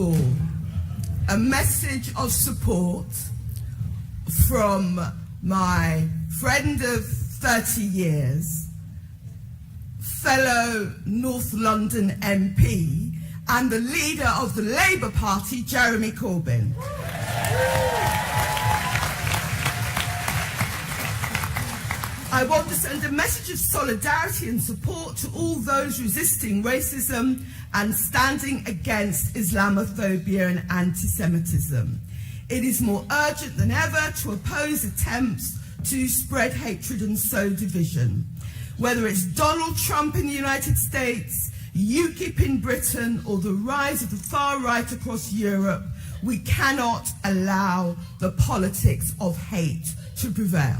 all, a message of support from my friend of 30 years, fellow North London MP, and the leader of the Labour Party, Jeremy Corbyn. I want to send a message of solidarity and support to all those resisting racism and standing against Islamophobia and anti-Semitism. It is more urgent than ever to oppose attempts to spread hatred and sow division. Whether it's Donald Trump in the United States, UKIP in Britain, or the rise of the far right across Europe, we cannot allow the politics of hate to prevail.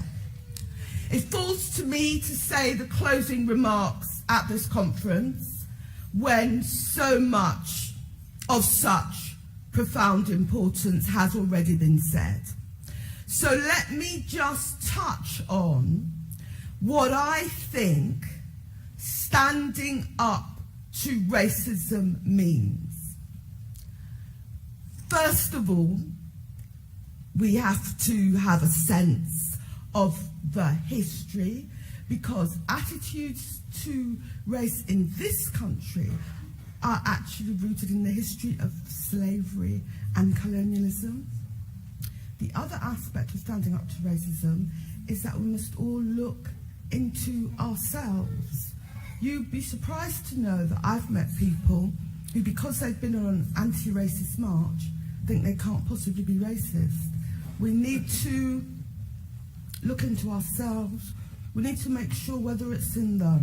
It falls to me to say the closing remarks at this conference when so much of such profound importance has already been said. So let me just touch on what I think standing up to racism means. First of all, we have to have a sense of the history, because attitudes to race in this country are actually rooted in the history of slavery and colonialism. The other aspect of standing up to racism is that we must all look into ourselves. You'd be surprised to know that I've met people who, because they've been on an anti-racist march, think they can't possibly be racist. We need to look into ourselves. We need to make sure, whether it's in the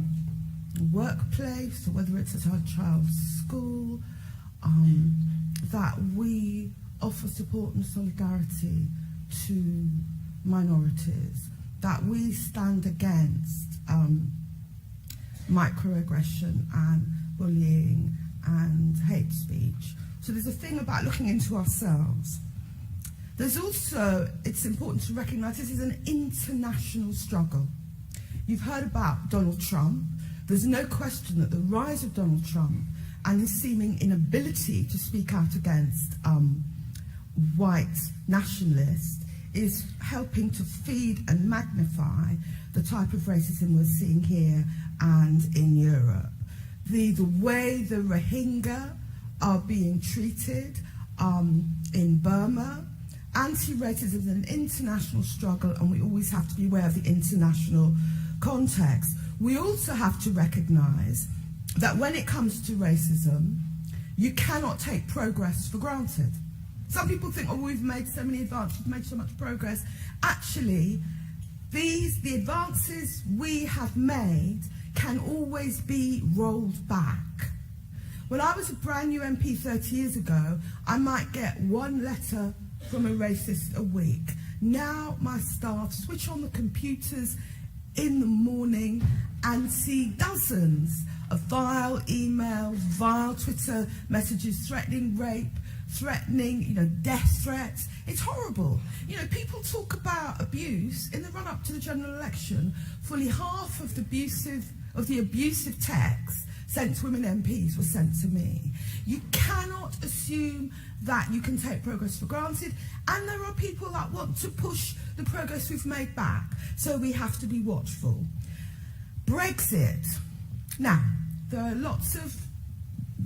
workplace or whether it's at our child's school, that we offer support and solidarity to minorities, that we stand against microaggression and bullying and hate speech. So there's a thing about looking into ourselves. There's also, it's important to recognise this is an international struggle. You've heard about Donald Trump. There's no question that the rise of Donald Trump and his seeming inability to speak out against white nationalists is helping to feed and magnify the type of racism we're seeing here and in Europe. The way the Rohingya are being treated in Burma. Anti-racism is an international struggle, and we always have to be aware of the international context. We also have to recognise that when it comes to racism, you cannot take progress for granted. Some people think, oh, we've made so many advances, we've made so much progress. Actually, the advances we have made can always be rolled back. When I was a brand new MP 30 years ago, I might get one letter from a racist a week. Now my staff switch on the computers in the morning and see dozens of vile emails, vile Twitter messages threatening rape, threatening, death threats. It's horrible. People talk about abuse in the run-up to the general election. Fully half of the abusive texts sent to women MPs were sent to me. You cannot assume that you can take progress for granted, and there are people that want to push the progress we've made back, so we have to be watchful. Brexit. Now, there are lots of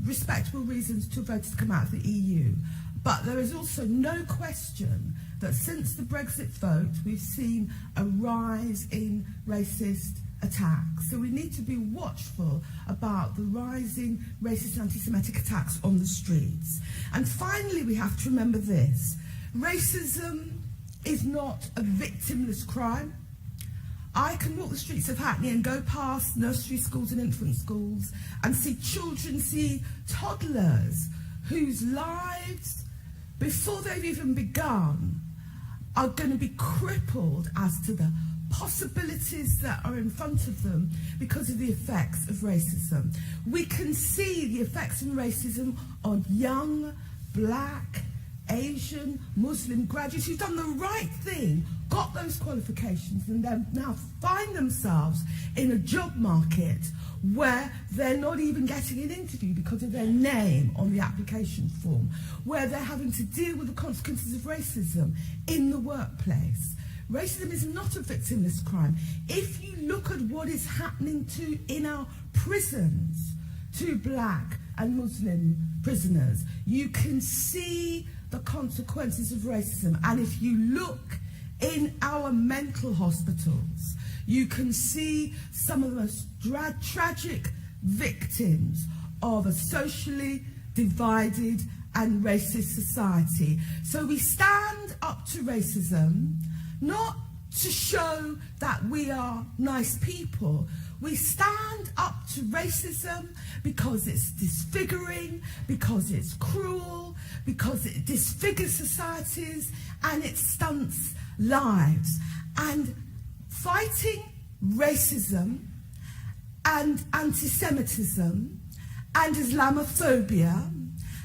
respectable reasons to vote to come out of the EU, but there is also no question that since the Brexit vote, we've seen a rise in racist attacks. So we need to be watchful about the rising racist and anti-Semitic attacks on the streets. And finally, we have to remember this. Racism is not a victimless crime. I can walk the streets of Hackney and go past nursery schools and infant schools and see toddlers whose lives, before they've even begun, are going to be crippled as to the possibilities that are in front of them because of the effects of racism. We can see the effects of racism on young, black, Asian, Muslim graduates who've done the right thing, got those qualifications and then now find themselves in a job market where they're not even getting an interview because of their name on the application form, where they're having to deal with the consequences of racism in the workplace. Racism is not a victimless crime. If you look at what is happening in our prisons to black and Muslim prisoners, you can see the consequences of racism. And if you look in our mental hospitals, you can see some of the most tragic victims of a socially divided and racist society. So we stand up to racism, not to show that we are nice people. We stand up to racism because it's disfiguring, because it's cruel, because it disfigures societies and it stunts lives. And fighting racism and anti-Semitism and Islamophobia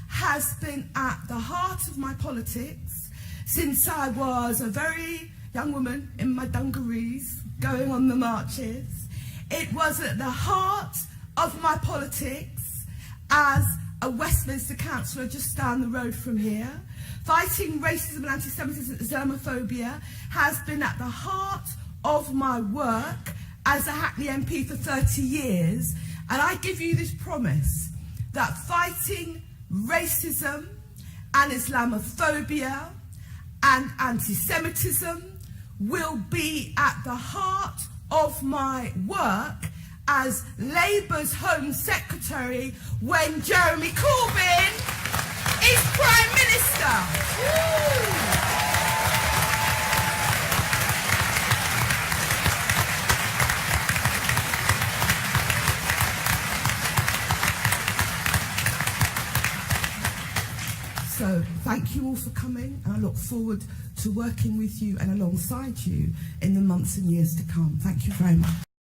has been at the heart of my politics since I was a very young woman in my dungarees going on the marches. It was at the heart of my politics as a Westminster councillor just down the road from here. Fighting racism and anti-Semitism and Islamophobia has been at the heart of my work as a Hackney MP for 30 years. And I give you this promise that fighting racism and Islamophobia and anti-Semitism will be at the heart of my work as Labour's Home Secretary when Jeremy Corbyn is Prime Minister. Woo! So thank you all for coming, and I look forward to working with you and alongside you in the months and years to come. Thank you very much.